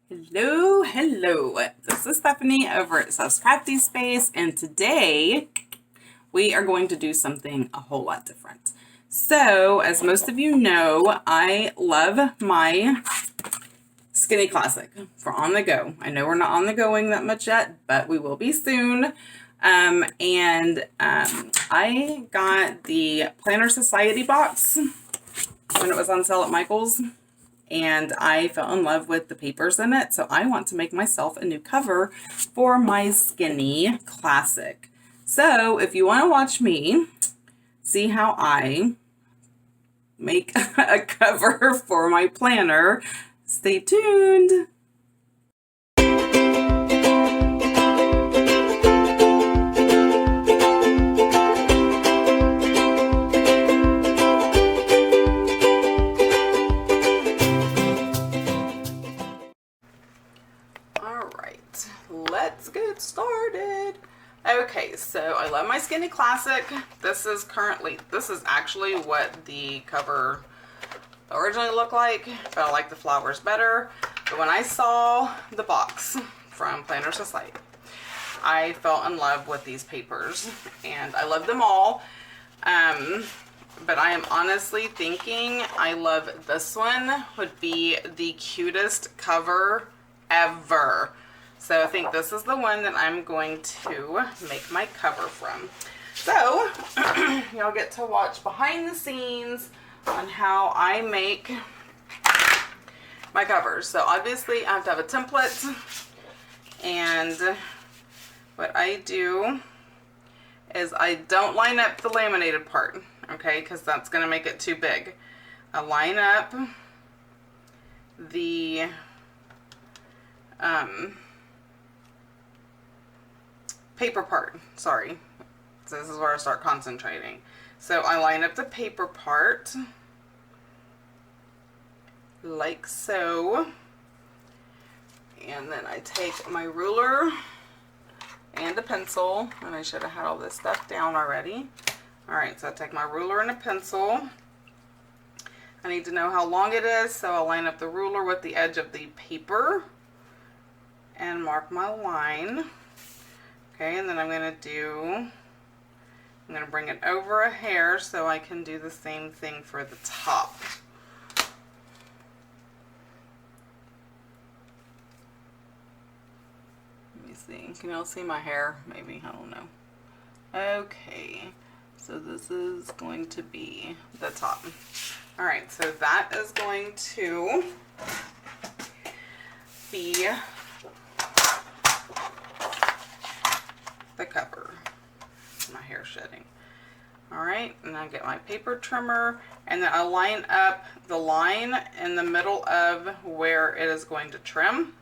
Hello, hello. This is Stephanie over at Stephscraftyspace, and today we are going to do something a whole lot different. So, as most of you know, I love my Skinny Classic for on the go. I know we're not on the going that much yet, but we will be soon. I got the Planner Society box when it was on sale at Michael's, and I fell in love with the papers in it, so I want to make myself a new cover for my Skinny Classic. So if you want to watch me see how I make a cover for my planner, stay tuned. Let's get started. Okay, so I love my Skinny Classic. This is actually what the cover originally looked like, but I like the flowers better. But when I saw the box from Planner Society, I fell in love with these papers, and I love them all. But I am honestly thinking I love this one would be the cutest cover ever. So I think this is the one that I'm going to make my cover from. So y'all get to watch behind the scenes on how I make my covers. So obviously I have to have a template, and what I do is I don't line up the laminated part, okay, because that's going to make it too big. I line up the paper part, sorry. So this is where I start concentrating. So I line up the paper part like so, and then I take my ruler and a pencil, and I should have had all this stuff down already. Alright, so I take my ruler and a pencil. I need to know how long it is, so I'll line up the ruler with the edge of the paper and mark my line. Okay, and then I'm going to bring it over a hair so I can do the same thing for the top. Let me see, can y'all see my hair? Maybe, I don't know. Okay, so this is going to be the top. Alright, so that is going to be the cover. My hair shedding. Alright, and I get my paper trimmer, and then I line up the line in the middle of where it is going to trim.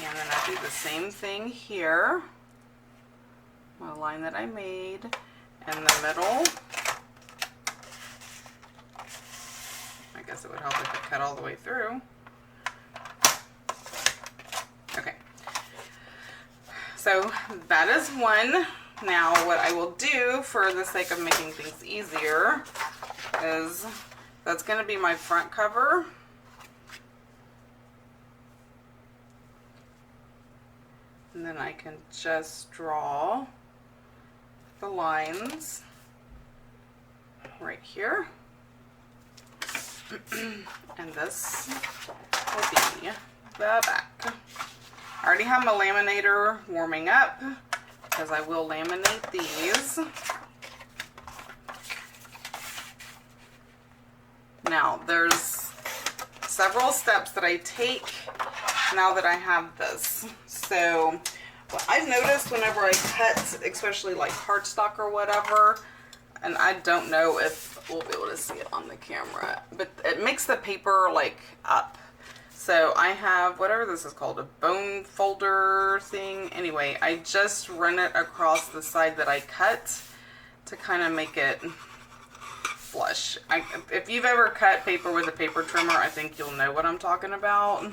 And then I do the same thing here. My line that I made in the middle. I guess it would help if it cut all the way through. Okay, so that is one. Now what I will do for the sake of making things easier is that's going to be my front cover. And then I can just draw the lines right here. And this will be the back. I already have my laminator warming up because I will laminate these. Now there's several steps that I take now that I have this. So what I've noticed whenever I cut, especially like cardstock or whatever, and I don't know if we'll be able to see it on the camera, but it makes the paper like up. So I have whatever this is called, a bone folder thing. Anyway, I just run it across the side that I cut to kind of make it flush. If you've ever cut paper with a paper trimmer, I think you'll know what I'm talking about.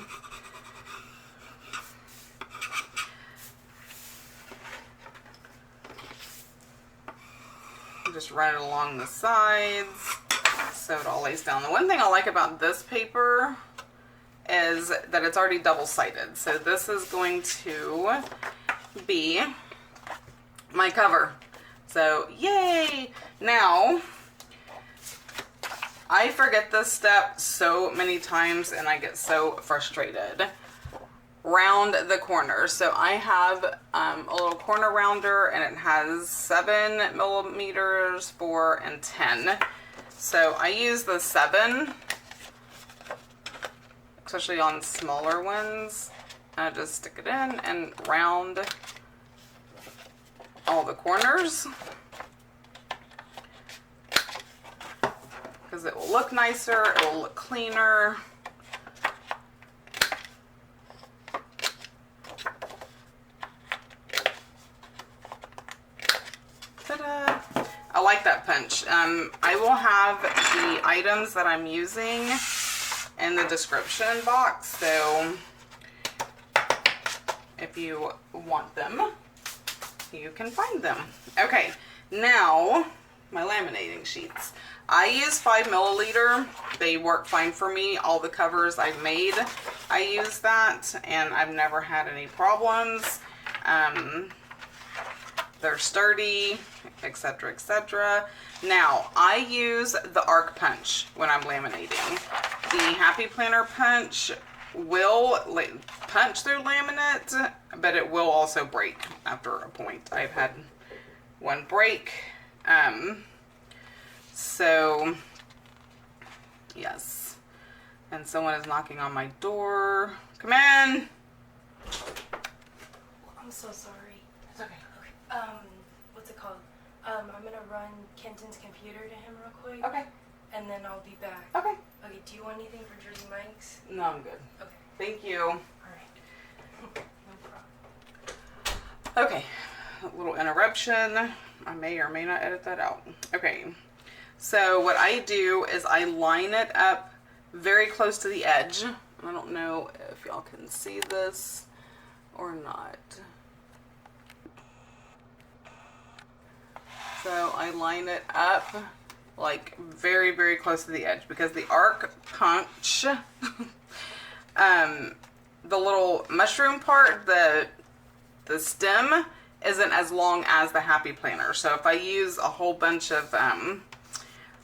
Just run it along the sides. so it all lays down. The one thing I like about this paper is that it's already double-sided. So this is going to be my cover. So yay! Now, I forget this step so many times and I get so frustrated. Round the corners. So I have a little corner rounder and it has 7 millimeters, 4, and 10. So I use the 7, especially on smaller ones. I just stick it in and round all the corners because it will look nicer, it will look cleaner. Ta-da! I like that punch. I will have the items that I'm using in the description box, so if you want them, you can find them. Okay, now my laminating sheets. I use 5 milliliter. They work fine for me. All the covers I've made, I use that, and I've never had any problems. They're sturdy, etc., etc. Now, I use the arc punch when I'm laminating. The Happy Planner punch will punch through laminate, but it will also break after a point. I've had one break. So, yes. And someone is knocking on my door. Come in! I'm so sorry. It's okay. What's it called? I'm gonna run Kenton's computer to him real quick. Okay. And then I'll be back. Okay. Okay, do you want anything for Jersey Mike's? No, I'm good. Okay. Thank you. Alright. No problem. Okay. A little interruption. I may or may not edit that out. Okay. So what I do is I line it up very close to the edge. I don't know if y'all can see this or not. So I line it up like very, very close to the edge because the arc punch, the little mushroom part, the stem isn't as long as the Happy Planner. So if I use a whole bunch of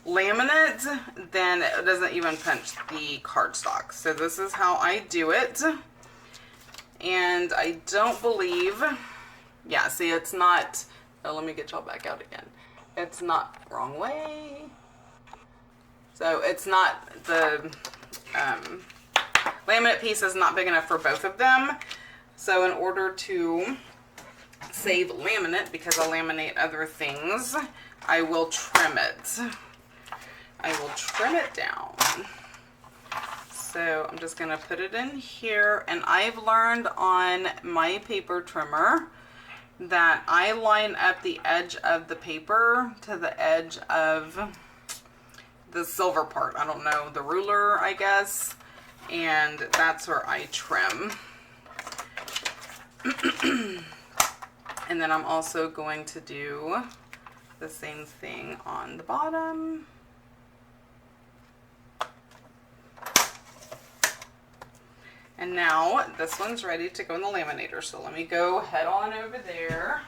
laminate, then it doesn't even punch the cardstock. So this is how I do it. And I don't believe, yeah, see, it's not, oh, let me get y'all back out again. It's not, wrong way. So it's not, the laminate piece is not big enough for both of them. So in order to save laminate, because I laminate other things, I will trim it. I will trim it down. So I'm just gonna put it in here, and I've learned on my paper trimmer that I line up the edge of the paper to the edge of the silver part. I don't know, the ruler, I guess, and that's where I trim. And then I'm also going to do the same thing on the bottom. And now this one's ready to go in the laminator. So let me go head on over there.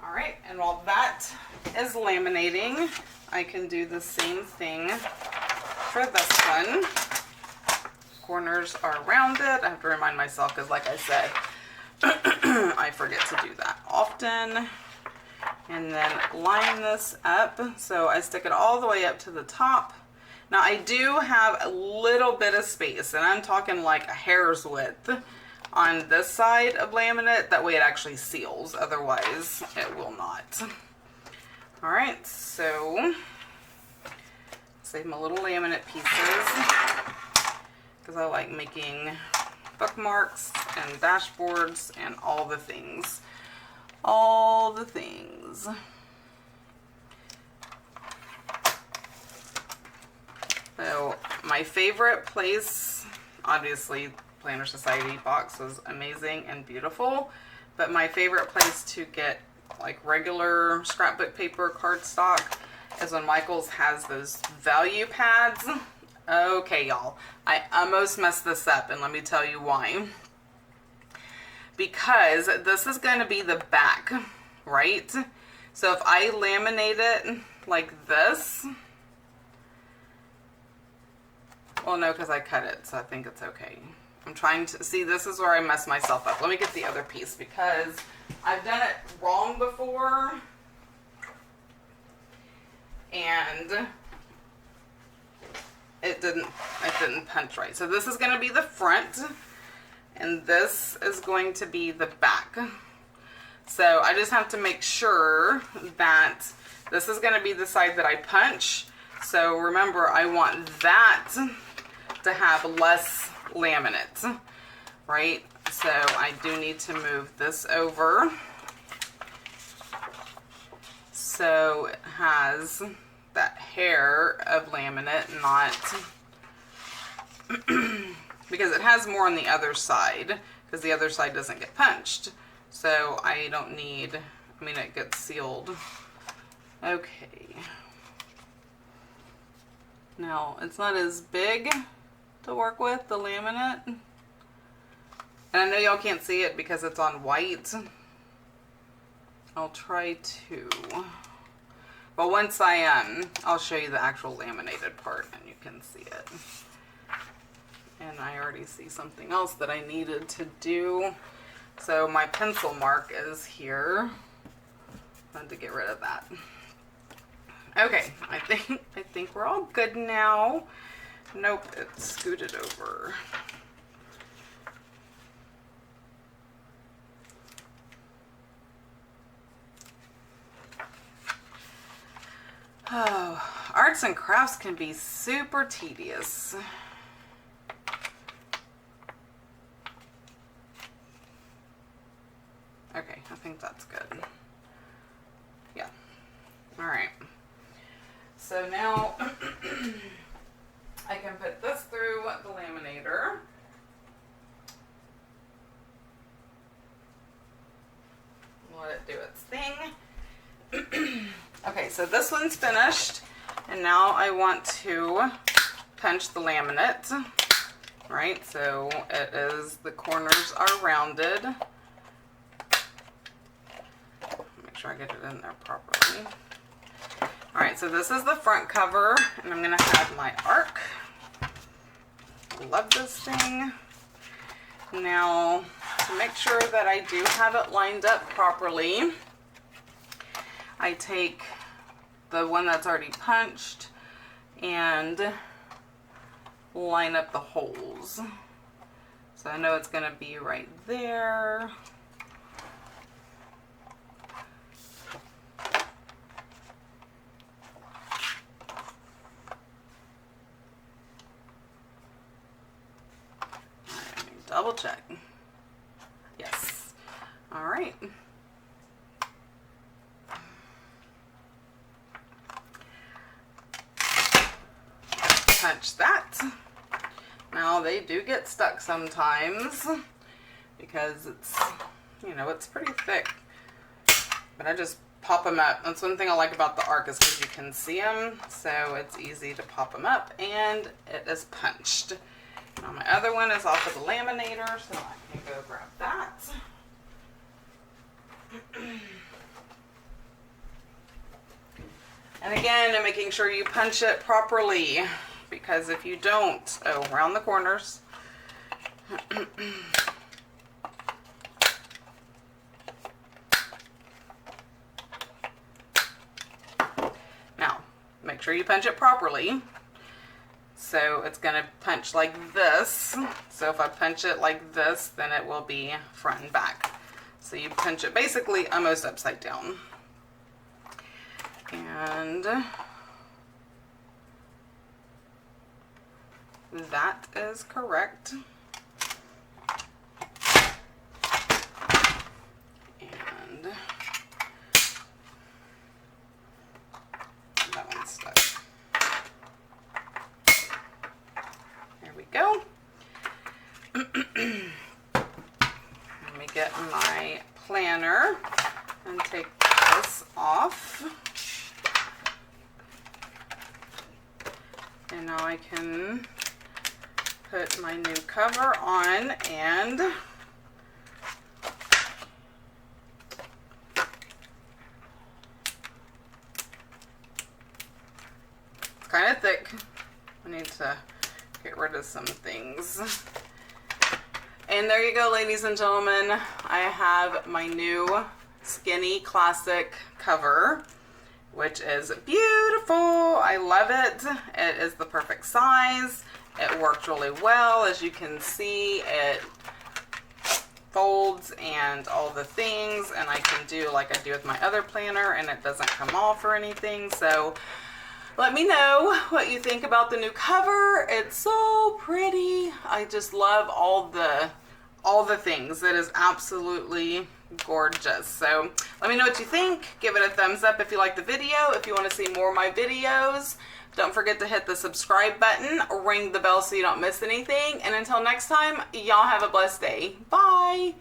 All right, and while that is laminating, I can do the same thing for this one. Corners are rounded. I have to remind myself because, like I said, I forget to do that often. And then line this up. So I stick it all the way up to the top. Now I do have a little bit of space, and I'm talking like a hair's width on this side of laminate. That way it actually seals. Otherwise it will not. All right, so save my little laminate pieces because I like making bookmarks and dashboards and all the things. All the things. So my favorite place, obviously Planner Society box was amazing and beautiful. But my favorite place to get like regular scrapbook paper cardstock is when Michaels has those value pads. Okay, y'all, I almost messed this up, and let me tell you why. Because this is going to be the back, right? So if I laminate it like this, well, no, because I cut it, so I think it's okay. I'm trying to see, this is where I mess myself up. Let me get the other piece because I've done it wrong before, and it didn't punch right. So this is going to be the front, and this is going to be the back. So I just have to make sure that this is going to be the side that I punch. So remember, I want that to have less laminate, right? So I do need to move this over so it has that hair of laminate, not because it has more on the other side, because the other side doesn't get punched. So I don't need, I mean, it gets sealed. Okay. Now, it's not as big to work with, the laminate. And I know y'all can't see it because it's on white. I'll try to. But once I'll show you the actual laminated part and you can see it. And I already see something else that I needed to do. So my pencil mark is here. I had to get rid of that. Okay, I think we're all good now. Nope, it's scooted over. Oh, arts and crafts can be super tedious. Okay, I think that's good. Yeah. All right. So now I can put this through the laminator. Let it do its thing. Okay, so this one's finished, and now I want to punch the laminate. Right, so it is, the corners are rounded. Make sure I get it in there properly. Alright, so this is the front cover, and I'm going to have my arc. Love this thing. Now, to make sure that I do have it lined up properly, I take the one that's already punched and line up the holes. So I know it's going to be right there. Double check. Yes. All right. Punch that. Now they do get stuck sometimes because it's, you know, it's pretty thick. But I just pop them up. That's one thing I like about the arc is because you can see them, so it's easy to pop them up, and it is punched. Now my other one is off of the laminator, so I can go grab that. And again, I'm making sure you punch it properly, because if you don't, oh, around the corners. Now, make sure you punch it properly. So it's going to punch like this. So if I punch it like this, then it will be front and back. So you punch it basically almost upside down. And that is correct. And that one's stuck. There we go. get my planner and take this off. And now I can put my new cover on, and it's kind of thick. I need to get rid of some things. And there you go, ladies and gentlemen. I have my new Skinny Classic cover, which is beautiful. I love it. It is the perfect size. It worked really well. As you can see, it folds and all the things, and I can do like I do with my other planner, and it doesn't come off or anything. So let me know what you think about the new cover. It's so pretty. I just love all the things. It is absolutely gorgeous. So let me know what you think. Give it a thumbs up if you like the video. If you want to see more of my videos, don't forget to hit the subscribe button, ring the bell so you don't miss anything. And until next time, y'all have a blessed day. Bye.